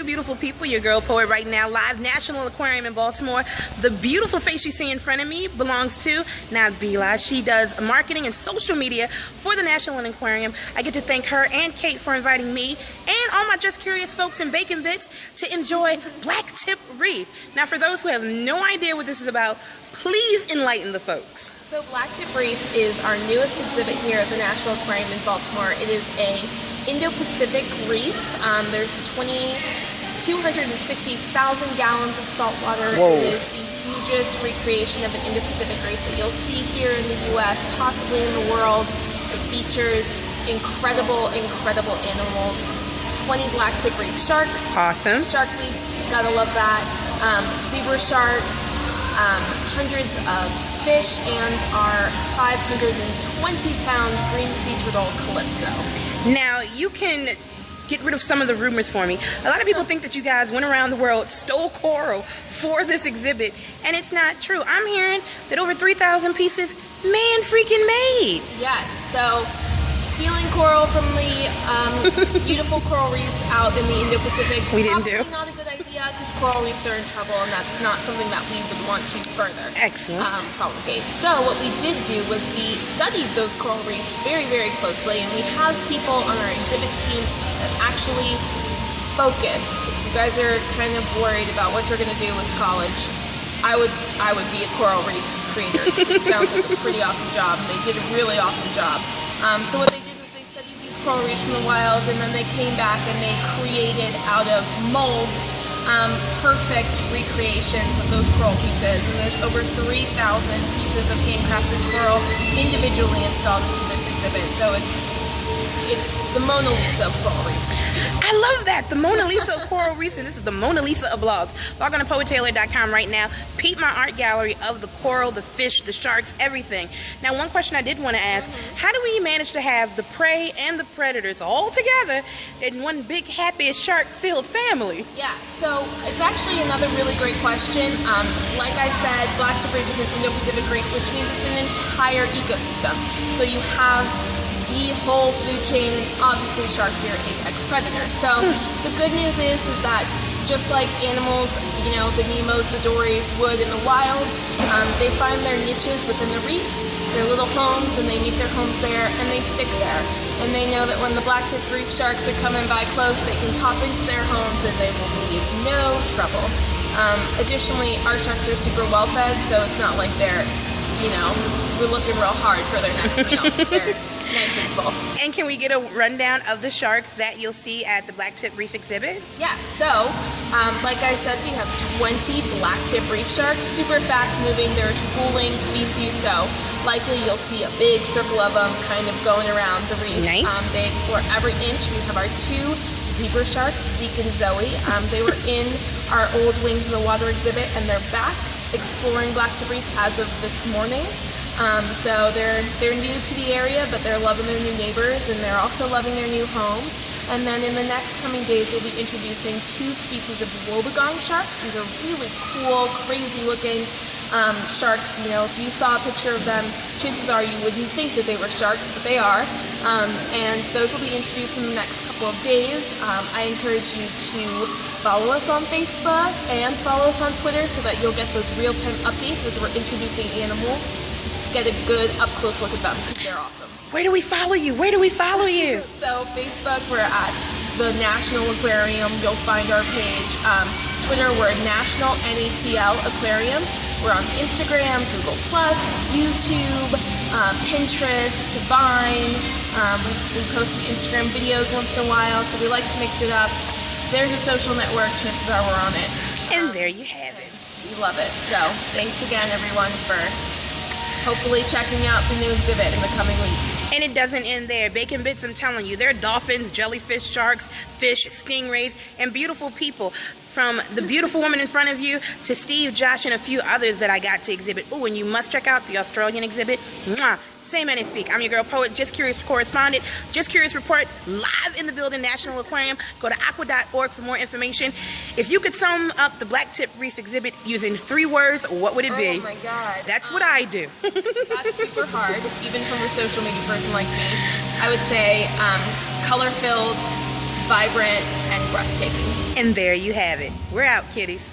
beautiful people. Your girl poet right now, live National Aquarium in Baltimore. The beautiful face you see in front of me belongs to Nabila. She does marketing and social media for the National Aquarium. I get to thank her and Kate for inviting me and all my Just Curious folks in Bacon Bits to enjoy Black Tip Reef. Now, for those who have no idea what this is about, please enlighten the folks. So Black Tip Reef is our newest exhibit here at the National Aquarium in Baltimore. It is a Indo-Pacific reef. There's 260,000 gallons of salt water. Whoa. It is the hugest recreation of an Indo-Pacific reef that you'll see here in the U.S., possibly in the world. It features incredible animals. 20 black tip reef sharks. Awesome. Shark Week, gotta love that. Zebra sharks, hundreds of fish, and our 520-pound green sea turtle, Calypso. Now, you can get rid of some of the rumors for me. A lot of people think that you guys went around the world, stole coral for this exhibit, and it's not true. I'm hearing that over 3,000 pieces man freaking made. Yes, so stealing coral from the beautiful coral reefs out in the Indo-Pacific, we didn't do. Probably not a good idea because coral reefs are in trouble, and that's not something that we would want to further propagate. So what we did do was we studied those coral reefs very closely, and we have people on our exhibits team that actually focus. If you guys are kind of worried about what you're going to do with college, I would be a coral reef creator because it sounds like a pretty awesome job, and they did a really awesome job. So what they did was they studied these coral reefs in the wild, and then they came back and they created out of molds perfect recreations of those coral pieces. And there's over 3,000 pieces of handcrafted coral individually installed into this exhibit. So it's the Mona Lisa of coral reefs. It's beautiful. I love that. The Mona Lisa of coral reefs, and this is the Mona Lisa of blogs. Log on to poettaylor.com right now. Peep my art gallery of the coral, the fish, the sharks, everything. Now, one question I did want to ask, how do we manage to have the prey and the predators all together in one big, happy, shark-filled family? Yeah, so it's actually another really great question. Like I said, Black Tip Reef is an Indo-Pacific reef, which means it's an entire ecosystem. So you have the whole food chain, and obviously sharks are your apex predator. So the good news is that just like animals, you know, the Nemos, the Dories would in the wild, they find their niches within the reef, their little homes, and they meet their homes there, and they stick there. And they know that when the black tip reef sharks are coming by close, they can pop into their homes and they will need no trouble. Additionally, our sharks are super well fed, so it's not like they're, you know, we're looking real hard for their next meal. They're nice and full. And can we get a rundown of the sharks that you'll see at the Black Tip Reef exhibit? Yeah, so like I said, we have 20 black tip reef sharks, super fast moving. They're a schooling species, so likely you'll see a big circle of them kind of going around the reef. Nice. They explore every inch. We have our 2 zebra sharks, Zeke and Zoe. They were in our old Wings in the Water exhibit, and they're back exploring Black Tip Reef as of this morning. So they're new to the area, but they're loving their new neighbors, and they're also loving their new home. And then in the next coming days, we'll be introducing 2 species of wobbegong sharks. These are really cool, crazy-looking sharks. You know, if you saw a picture of them, chances are you wouldn't think that they were sharks, but they are. And those will be introduced in the next couple of days. I encourage you to follow us on Facebook and follow us on Twitter so that you'll get those real-time updates as we're introducing animals to get a good up-close look at them, because they're awesome. Where do we follow you? Where do we follow you? So Facebook, we're at the National Aquarium. You'll find our page. Twitter, we're National NATL Aquarium. We're on Instagram, Google+, YouTube, Pinterest, Vine. We post some Instagram videos once in a while, so we like to mix it up. There's a social network, chances are we're on it. And there you have it. We love it. So thanks again, everyone, for hopefully checking out the new exhibit in the coming weeks. And it doesn't end there. Bacon Bits, I'm telling you, there are dolphins, jellyfish, sharks, fish, stingrays, and beautiful people. From the beautiful woman in front of you to Steve, Josh, and a few others that I got to exhibit. Oh, and you must check out the Australian exhibit. Mwah. C'est magnifique. I'm your girl poet, Just Curious correspondent. Just Curious report live in the building, National Aquarium. Go to aqua.org for more information. If you could sum up the Black Tip Reef exhibit using 3 words, what would it be? Oh my God. That's what I do. That's super hard, even from a social media person like me. I would say color-filled, vibrant, and breathtaking. And there you have it. We're out, kitties.